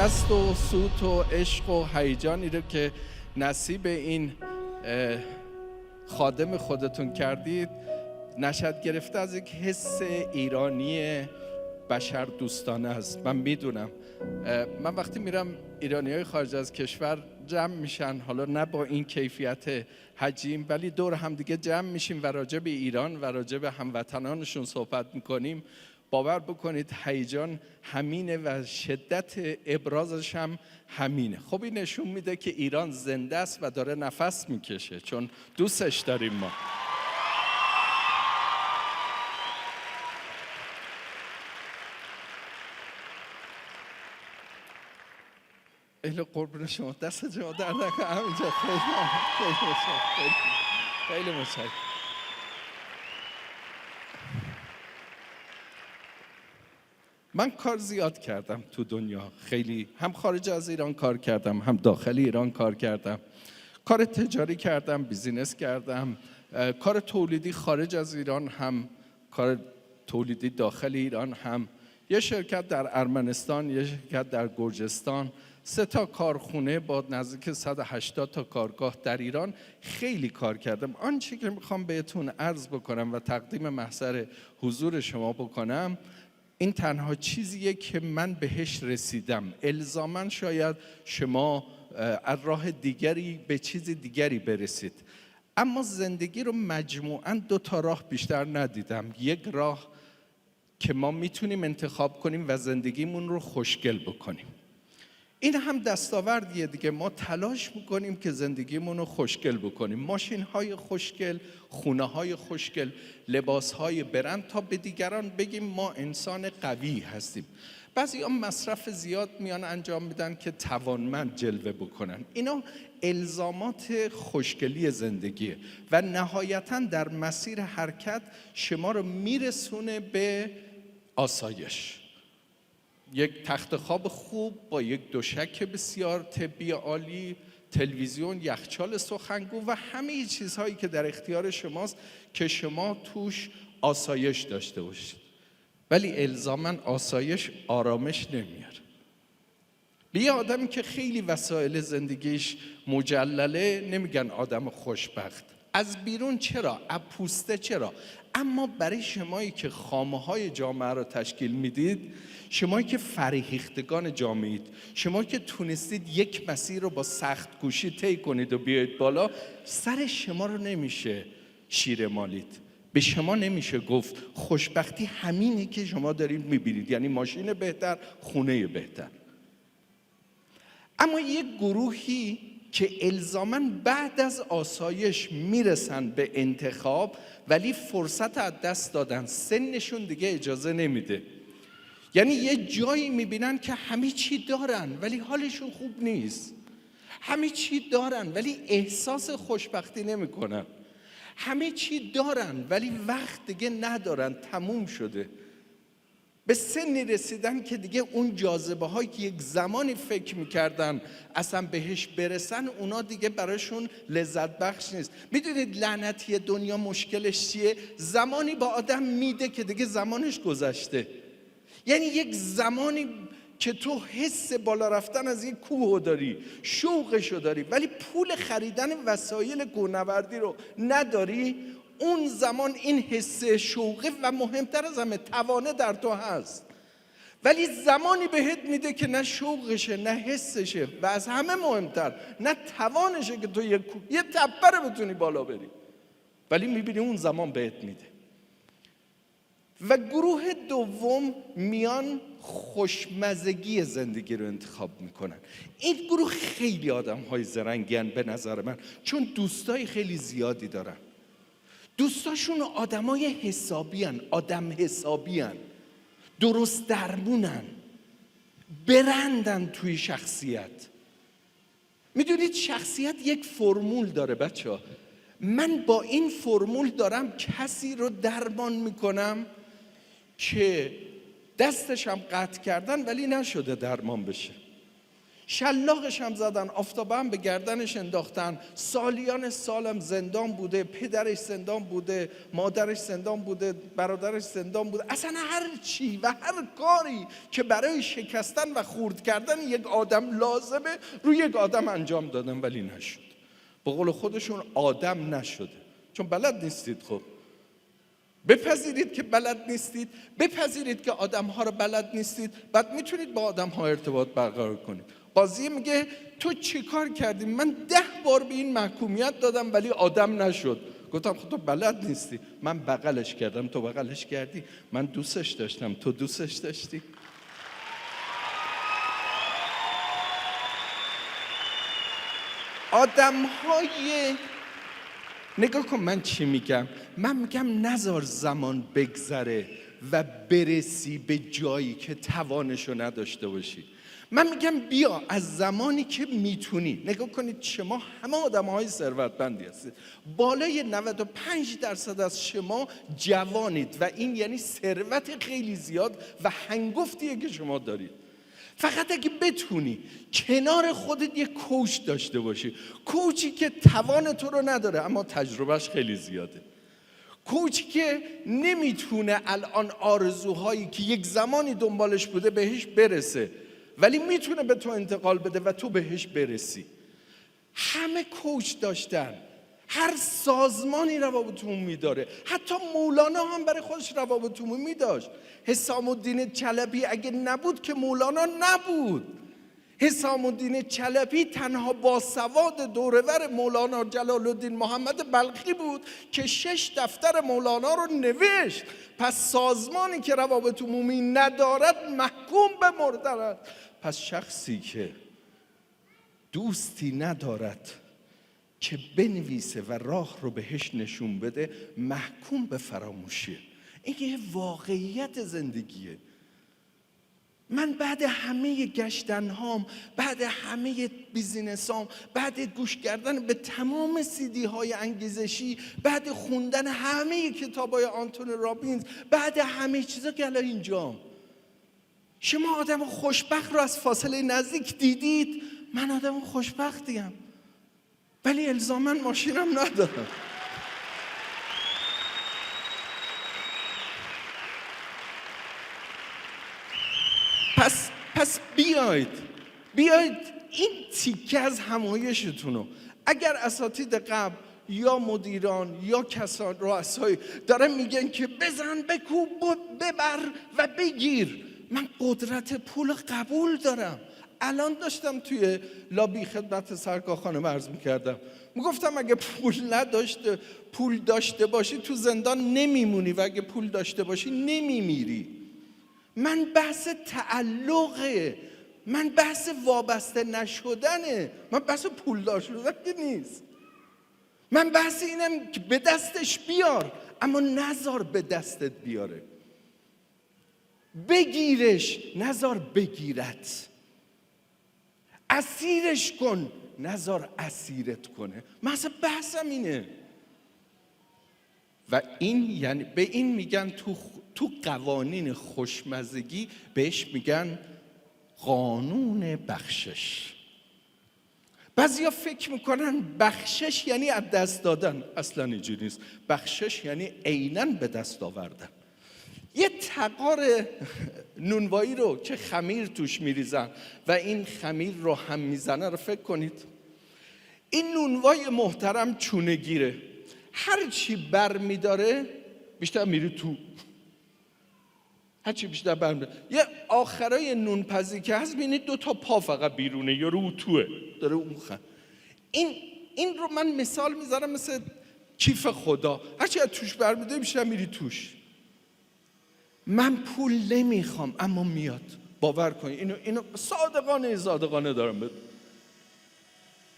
دست و سوت و عشق و هیجانی رو که نصیب این خادم خودتون کردید نشأت گرفته از یک حس ایرانی بشر دوستانه است. من میدونم من وقتی میرم ایرانی‌های خارج از کشور جمع میشن، حالا نه با این کیفیت حجیم، ولی دور هم دیگه جمع میشیم و راجع به ایران و راجع به هموطنانشون صحبت میکنیم، باور بکنید هیجان همینه و شدت ابرازش هم همینه. خب این نشون میده که ایران زنده است و داره نفس میکشه، چون دوستش داریم ما. خیلی قربون شما، دست شما در نکنه همینجا. خیلی متشکرم. من کار زیاد کردم تو دنیا، خیلی هم خارج از ایران کار کردم، هم داخل ایران کار کردم. کار تجاری کردم، بیزینس کردم، کار تولیدی خارج از ایران، هم کار تولیدی داخل ایران، هم یه شرکت در ارمنستان، یه شرکت در گرجستان، 3 تا کارخونه با نزدیک 180 تا کارگاه در ایران. خیلی کار کردم. آنچه که میخوام بهتون عرض بکنم و تقدیم محضر حضور شما بکنم، این تنها چیزیه که من بهش رسیدم. الزاماً شاید شما از راه دیگری به چیز دیگری برسید، اما زندگی رو مجموعاً 2 تا راه بیشتر ندیدم. یک راه که ما میتونیم انتخاب کنیم و زندگیمون رو خوشگل بکنیم. این هم دستاوردیه دیگه. ما تلاش میکنیم که زندگیمون رو خوشگل بکنیم. ماشین‌های خوشگل، خونه‌های خوشگل، لباس‌های برند، تا به دیگران بگیم ما انسان قوی هستیم. بعضی هم مصرف زیاد میان انجام میدن که توانمند جلوه بکنن. اینا الزامات خوشگلی زندگیه و نهایتاً در مسیر حرکت شما رو میرسونه به آسایش. یک تخت خواب خوب با یک دوشک بسیار طبی عالی، تلویزیون، یخچال سخنگو و همه چیزهایی که در اختیار شماست که شما توش آسایش داشته باشید. ولی الزاماً آسایش آرامش نمیاره. به یه آدمی که خیلی وسایل زندگیش مجلله نمیگن آدم خوشبخت. از بیرون چرا؟ از پوسته چرا؟ اما برای شمایی که خامه‌های جامعه رو تشکیل میدید، شمایی که فرهیختگان جامعه اید، شمایی که تونستید یک مسیر رو با سخت کوشی طی کنید و بیایید بالا، سر شما رو نمیشه شیره مالید. به شما نمیشه گفت خوشبختی همینه که شما دارید میبینید، یعنی ماشین بهتر، خونه بهتر. اما یک گروهی که الزاماً بعد از آسایش میرسن به انتخاب ولی فرصت از دست دادن، سنشون دیگه اجازه نمیده. یعنی یه جایی میبینن که همه چی دارن ولی حالشون خوب نیست. همه چی دارن ولی احساس خوشبختی نمیکنن. همه چی دارن ولی وقت دیگه ندارن، تموم شده. به سنی رسیدن که دیگه اون جاذبه هایی که یک زمانی فکر میکردن اصلا بهش برسن، اونا دیگه براشون لذت بخش نیست. میدونید لعنتی دنیا مشکلش چیه؟ زمانی با آدم میده که دیگه زمانش گذشته. یعنی یک زمانی که تو حس بالا رفتن از این کوه داری، شوقشو داری، ولی پول خریدن وسایل کوهنوردی رو نداری، اون زمان این حس شوقه و مهمتر از همه توانه در تو هست. ولی زمانی بهت میده که نه شوقشه، نه حسشه و از همه مهمتر نه توانشه که تو یه تپه رو بتونی بالا بری. ولی میبینی اون زمان بهت میده. و گروه دوم میان خوشمزگی زندگی رو انتخاب میکنن. این گروه خیلی آدم های زرنگیان به نظر من، چون دوستای خیلی زیادی دارن. دوستاشون آدمای حسابیان، آدم حسابیان، درست درمونن، برندن توی شخصیت. میدونید شخصیت یک فرمول داره بچه ها. من با این فرمول دارم کسی رو درمان میکنم که دستشم قطع کردن ولی نشده درمان بشه. شلاقش هم زدن، آفتابه هم به گردنش انداختن، سالیان سالم زندان بوده، پدرش زندان بوده، مادرش زندان بوده، برادرش زندان بوده. اصلا هر چی و هر کاری که برای شکستن و خورد کردن یک آدم لازمه روی یک آدم انجام دادن، ولی نشد. به قول خودشون آدم نشده، چون بلد نیستید. خب بپذیرید که بلد نیستید، بپذیرید که آدم‌ها رو بلد نیستید، بعد میتونید با آدم‌ها ارتباط برقرار کنید. قاضی میگه تو چی کار کردی؟ من 10 بار به این محکومیت دادم ولی آدم نشد. گفتم خب تو بلد نیستی. من بغلش کردم، تو بغلش کردی. من دوستش داشتم، تو دوستش داشتی. آدم‌های نگاه کن من چی میگم. من میگم نذار زمان بگذره و برسی به جایی که توانشو نداشته باشی. من میگم بیا از زمانی که میتونی. نگاه کنید شما همه آدم‌های ثروتمندی هستید، بالای 95% از شما جوانید و این یعنی ثروت خیلی زیاد و هنگفتیه که شما دارید. فقط اگه بتونی کنار خودت یک کوچ داشته باشی، کوچی که توان تو رو نداره اما تجربهش خیلی زیاده، کوچی که نمیتونه الان آرزوهایی که یک زمانی دنبالش بوده بهش برسه ولی میتونه به تو انتقال بده و تو بهش برسی. همه کوچ داشتن، هر سازمانی روابط عمومی داره، حتی مولانا هم برای خودش روابط عمومی داشت. حسام الدین چلبی اگه نبود که مولانا نبود. حسام الدین چلبی تنها باسواد دورور مولانا جلال الدین محمد بلخی بود که 6 دفتر مولانا رو نوشت. پس سازمانی که روابط عمومی ندارد محکوم به مردن است. پس شخصی که دوستی ندارد که بنویسه و راه رو بهش نشون بده محکوم به فراموشیه. این یه واقعیت زندگیه. من بعد همه گشتنهام، بعد همه بیزینسام، بعد گوش کردن به تمام CD های انگیزشی، بعد خوندن همه کتاب های آنتون رابینز، بعد همه چیزا که الان اینجام، شما آدم خوشبخت رو از فاصله نزدیک دیدید؟ من آدم خوشبختیم ولی الزاماً ماشینم ندارم. پس بیاید این تیکه از همایشتون رو اگر اساتید قبل یا مدیران یا کسان رؤسای دارن میگن که بزن بکوب ببر و بگیر، من قدرت پول قبول دارم. الان داشتم توی لابی خدمت سرکار خانم عرض میکردم، میگفتم اگه پول داشته باشی تو زندان نمیمونی و اگه پول داشته باشی نمیمیری. من بحث تعلقه، من بحث وابسته نشدنه، من بحث پولدار شدن که نیست. من بحث اینم که به دستش بیار اما نذار به دستت بیاره، بگیرش نذار بگیرت، اسیرش کن نذار اسیرت کنه. من اصلا بحثم اینه. و این یعنی به این میگن تو قوانین خوشمزگی بهش میگن قانون بخشش. بعضیا فکر میکنن بخشش یعنی از دست دادن، اصلا اینجوری نیست. بخشش یعنی عیناً به دست آوردن. یه تقار نونوایی رو که خمیر توش میریزن و این خمیر رو هم میزنه رو فکر کنید. این نونوای محترم چونه گیره، هر چی بر میداره بیشتر میره تو، هر چی بیشتر بر میداره. یه آخرای نونپزی که هست بینید 2 تا پا فقط بیرونه یا رو توه داره اون این رو من مثال میذارم مثل کیف خدا، هر چی از توش بر میداره بیشتر میری توش. من پول نمیخوام اما میاد، باور کنید اینو صادقانه دارم بده.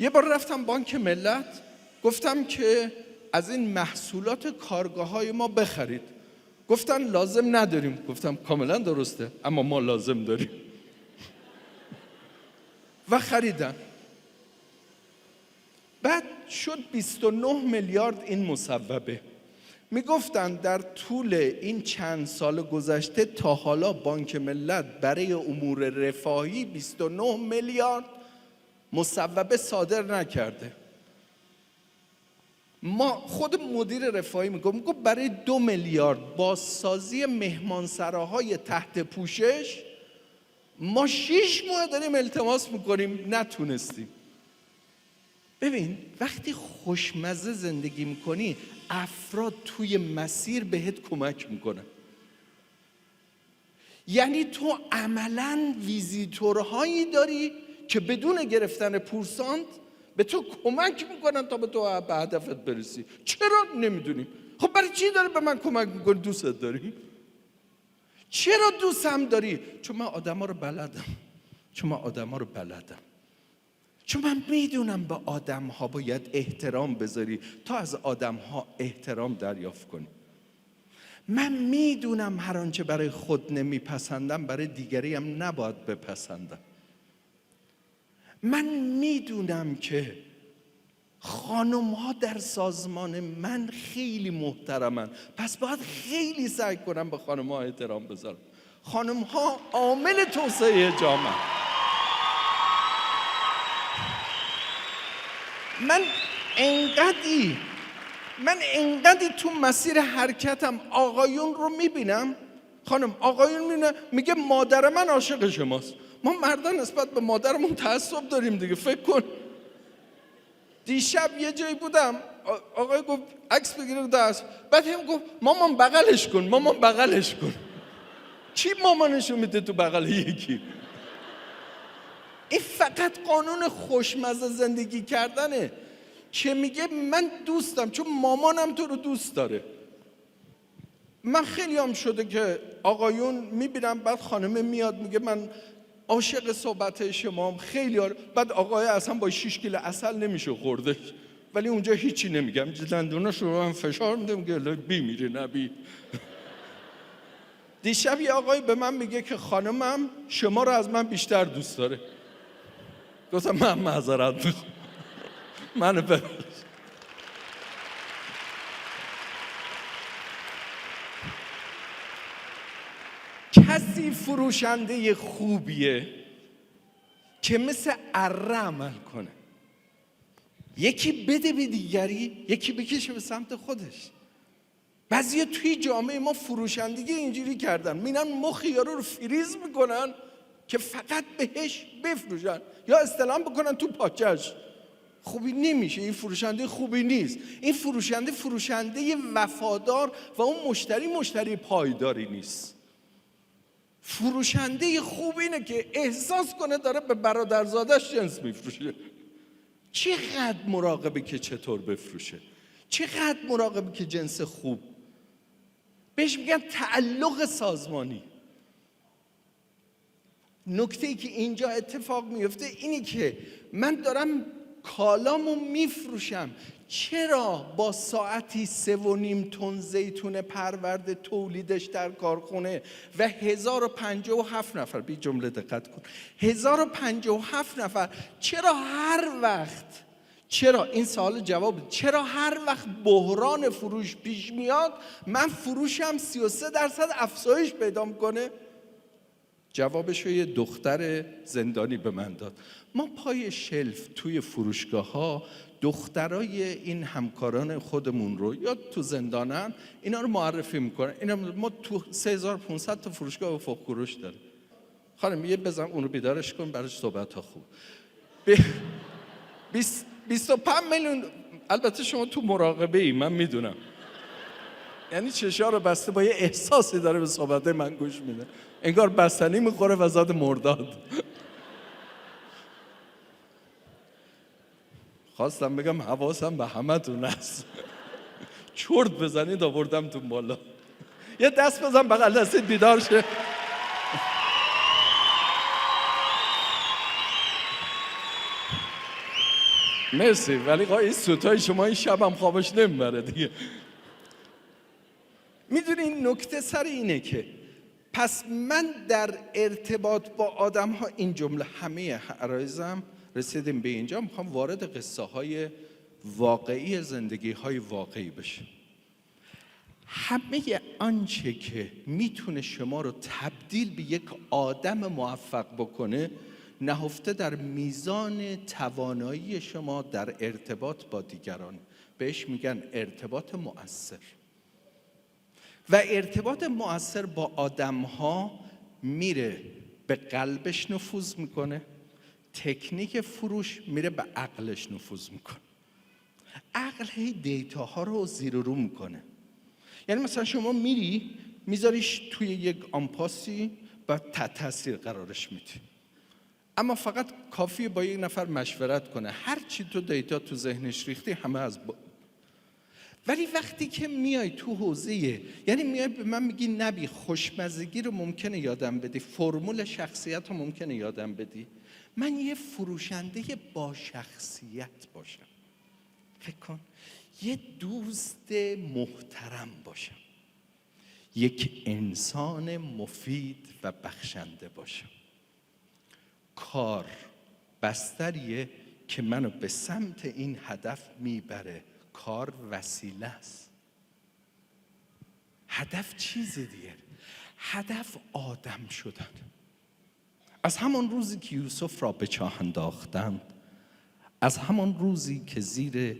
یه بار رفتم بانک ملت گفتم که از این محصولات کارگاه‌های ما بخرید. گفتن لازم نداریم. گفتم کاملا درسته اما ما لازم داریم. و خریدن. بعد شد 29 میلیارد این مصوبه. میگفتن در طول این چند سال گذشته تا حالا بانک ملت برای امور رفاهی 29 میلیارد مصوبه صادر نکرده. ما خود مدیر رفاهی میگه برای 2 میلیارد بازسازی مهمانسراهای تحت پوشش ما 6 ماه داریم التماس میکنیم، نتونستیم. ببین وقتی خوشمزه زندگی میکنی افراد توی مسیر بهت کمک میکنن. یعنی تو عملاً ویزیتورهایی داری که بدون گرفتن پورسانت به تو کمک میکنن تا به تو به هدفت برسی. چرا؟ نمیدونیم. خب برای چی داری به من کمک میکنی؟ دوستت داری؟ چرا دوستم داری؟ چون من آدما رو بلدم. چون من میدونم به آدم‌ها باید احترام بذاری تا از آدم‌ها احترام دریافت کنی. من میدونم هر آنچه برای خود نمیپسندم برای دیگری هم نباید بپسندم. من میدونم که خانم‌ها در سازمان من خیلی محترمن، پس باید خیلی سعی کنم به خانم‌ها احترام بذارم. خانم‌ها عامل توسعه جامعه. من انقدی تو مسیر حرکتم آقایون رو میبینم، خانم آقایون میبینم میگه مادر من عاشق شماست. ما مردان نسبت به مادرمون تعصب داریم دیگه. فکر کن دیشب یه جایی بودم، آقای گفت عکس بگیره دست، بعد هم گفت مامان بغلش کن. چی مامانشو میده تو بغل یکی؟ این فقط قانون خوشمزه زندگی کردنه که میگه من دوستم چون مامانم تو رو دوست داره. من خیلی هم شده که آقایون میبینم بعد خانمه میاد میگه من عاشق صحبت شما خیلی بعد آقای اصلا با 6 کیلو عسل نمیشه خوردش، ولی اونجا هیچی نمیگم، دندوناشو رو هم فشار میده میگه بی میره نبی. دیشب یه آقای به من میگه که خانمم شما رو از من بیشتر دوست داره. گفتم من معذرت میخوام، منو ببخش. کسی فروشنده خوبیه که مثل اره عمل کنه، یکی بده به دیگری، یکی بکشه به سمت خودش. بعضیا توی جامعه ما فروشندگی اینجوری کردن، میرن مخ یارو رو فریز میکنن که فقط بهش بفروشن یا استلام بکنن تو پاچش. خوبی نمیشه، این فروشنده خوبی نیست. این فروشنده وفادار و اون مشتری پایداری نیست. فروشنده خوب اینه که احساس کنه داره به برادرزادش جنس میفروشه. چقدر مراقبه که چطور بفروشه، چقدر مراقبه که جنس خوب. بهش میگن تعلق سازمانی. نکته‌ای که اینجا اتفاق میفته اینی که من دارم کالامو میفروشم، چرا با ساعتی 3.5 تن زیتون پرورده تولیدش در کارخونه و 1057 نفر، بی جمله دقت کن، 1057 نفر، چرا این سوال جواب، چرا هر وقت بحران فروش پیش میاد من فروشم 33% افزایش پیدا میکنه؟ جوابشو یه دختر زندانی به من داد. ما پای شلف توی فروشگاه ها دخترای این همکاران خودمون رو یا تو زندانن اینا رو معرفی میکنن. اینا ما تو 3500 تا فروشگاه افق کوروش داره. خانم یه بزن اون رو بیدارش کن، براش صحبت ها خوب. 25 میلیون. البته شما تو مراقبه ای، من میدونم، یعنی چشا رو بسته با یه احساسی داره به صحبت من گوش میده، انگار بستنی میخوره و زاد مرداد. خواستم بگم حواسم به همه تون هست. چرت بزنید آوردم تو بالا. یه دست بزن بغل دستت بیدار شه. مرسی، ولی این سوتای شما این شب هم خوابش نمیبره دیگه. میدونین نکته سر اینه که پس من در ارتباط با آدم ها این جمله همه عرایزم رسیدیم به اینجا، میخوام وارد قصه های واقعی زندگی های واقعی بشم. همه آنچه که میتونه شما رو تبدیل به یک آدم موفق بکنه نهفته در میزان توانایی شما در ارتباط با دیگران. بهش میگن ارتباط مؤثر. و ارتباط مؤثر با آدم‌ها میره به قلبش نفوذ میکنه، تکنیک فروش میره به عقلش نفوذ میکنه. عقل هی دیتاها رو زیر و رو میکنه. یعنی مثلا شما میری میذاریش توی یک آنپاسی و تاثیر قرارش میدی، اما فقط کافیه با یک نفر مشورت کنه، هر چی تو دیتا تو ذهنش ریختی همه از ولی وقتی که میای تو حوزه، یعنی میای به من میگی نبی خوشمزگی رو ممکنه یادم بدی، فرمول شخصیت رو ممکنه یادم بدی، من یه فروشنده با شخصیت باشم، فکر کن یه دوست محترم باشم، یک انسان مفید و بخشنده باشم. کار بستریه که منو به سمت این هدف میبره. کار وسیله است. هدف چیز دیگه. هدف آدم شدن. از همان روزی که یوسف را به چاه انداختند، از همان روزی که زیر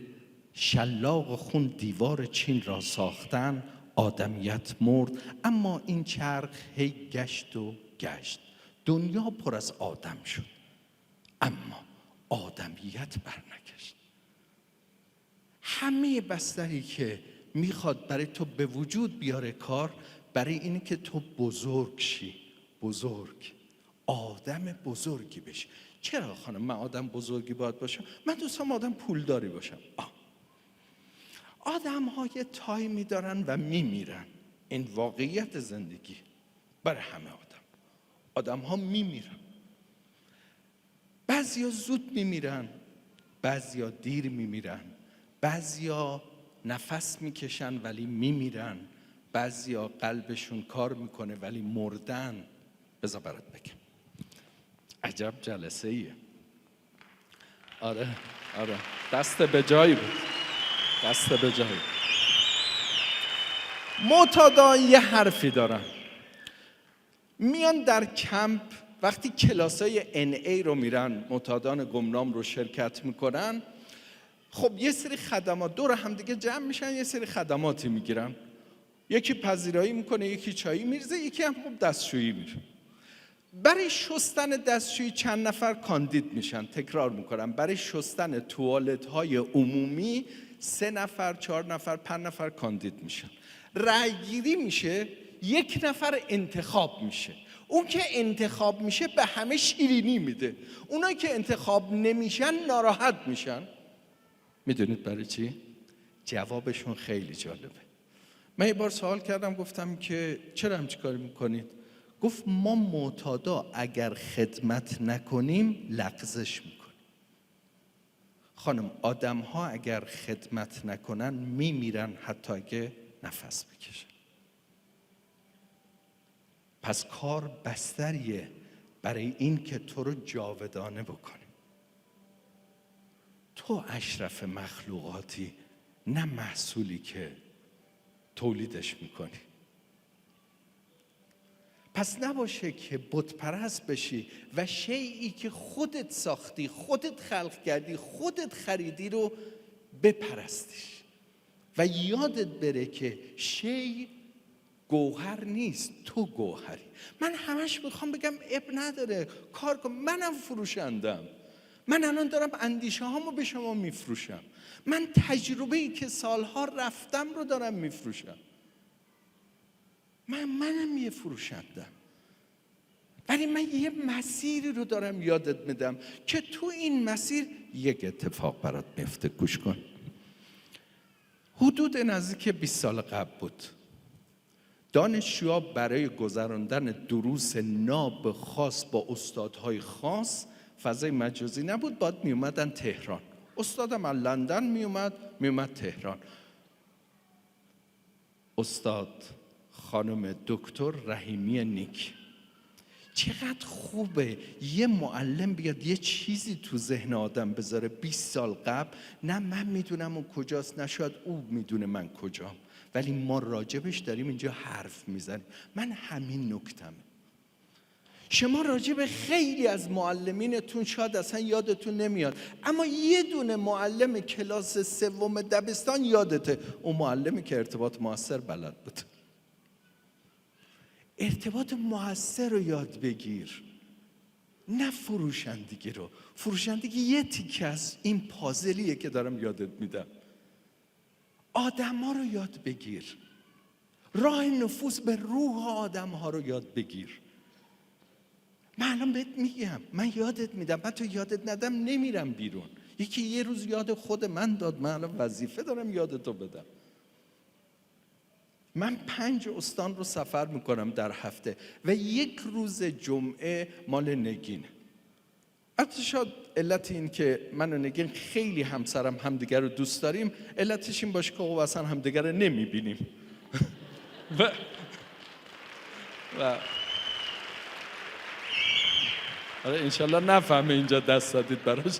شلاق خون دیوار چین را ساختند، آدمیت مرد. اما این چرخ هی گشت و گشت. دنیا پر از آدم شد، اما آدمیت برنگشت. همه بستری که میخواد برای تو به وجود بیاره کار، برای اینه که تو بزرگ شی، بزرگ، آدم بزرگی بشی. چرا خانم من آدم بزرگی باید باشم؟ من دوستم آدم پولداری باشم. آدم ها یه تایمی دارن و میمیرن. این واقعیت زندگی برای همه آدم ها میمیرن. بعضیا زود میمیرن، بعضیا دیر میمیرن، بعضیا نفس میکشن ولی میمیرن، بعضیا قلبشون کار میکنه ولی مردن. بذار برات بگم، عجب جلسه ایه. آره دست به جایی بود، دست به جایی. معتادا یه حرفی دارن، میان در کمپ وقتی کلاسای NA رو میرن، معتادان گمنام رو شرکت میکنن، خب یه سری خدمات دور هم دیگه جمع میشن، یه سری خدماتی میگیرن، یکی پذیرایی میکنه، یکی چایی میرزه، یکی هم خب دستشویی میره. برای شستن دستشویی چند نفر کاندید میشن، تکرار میکنم، برای شستن توالت های عمومی 3 نفر، 4 نفر، 5 نفر کاندید میشن. رأی گیری میشه، 1 نفر انتخاب میشه. اون که انتخاب میشه به همه شیرینی میده، اونایی که انتخاب نمیشن ناراحت میشن. میدونید برای چی؟ جوابشون خیلی جالبه. من یه بار سوال کردم، گفتم که چرا همچی کاری میکنید؟ گفت ما معتادا اگر خدمت نکنیم لغزش میکنیم. خانم آدم ها اگر خدمت نکنن میمیرن، حتی اگه نفس بکشن. پس کار بستریه برای این که تو رو جاودانه بکنیم. تو اشرف مخلوقاتی، نه محصولی که تولیدش میکنی. پس نباشه که بت پرست بشی و شیئی که خودت ساختی، خودت خلق کردی، خودت خریدی رو بپرستیش و یادت بره که شی گوهر نیست، تو گوهری. من همش میخوام بگم اب نداره، کار کن. منم فروشندم، من الان دارم اندیشه هامو به شما میفروشم، من تجربه‌ای که سالها رفتم رو دارم میفروشم. منم یه فروشندم، ولی من یه مسیری رو دارم یادت میدم که تو این مسیر یک اتفاق برات میفته. گوش کن. حدود نزدیک 20 سال قبل بود، دانشجوها برای گذراندن دروس ناب خاص با استادهای خاص، فضای مجازی نبود، باید می اومدن تهران. استادم از لندن می اومد تهران. استاد خانم دکتر رحیمی نیک. چقدر خوبه یه معلم بیاد یه چیزی تو ذهن آدم بذاره 20 سال قبل، نه من میدونم اون کجاست، نه شاید او میدونه من کجام، ولی ما راجبش داریم اینجا حرف میزنیم. من همین نکتمه. شما راجع به خیلی از معلمینتون شاید اصلا یادتون نمیاد، اما یه دونه معلم کلاس سوم دبستان یادته، اون معلمی که ارتباط موثر بلد بود. ارتباط موثر رو یاد بگیر، نه فروشندگی رو. فروشندگی یه تیکه از این پازلیه که دارم یادت میدم. آدم ها رو یاد بگیر، راه نفوذ به روح آدم ها رو یاد بگیر. من الان بهت میگم، من یادت میدم، من تو یادت ندم نمیرم بیرون. یکی یه روز یاد خود من داد، من الان وظیفه دارم یادتو بدم. من 5 استان رو سفر میکنم در هفته و یک روز جمعه مال نگینه. البته شاید علت این که من و نگین خیلی همسرم همدیگر رو دوست داریم، علتش این باشه که خب اصلا همدیگر رو نمیبینیم و آره انشالله نفهمه اینجا دست دادید براش.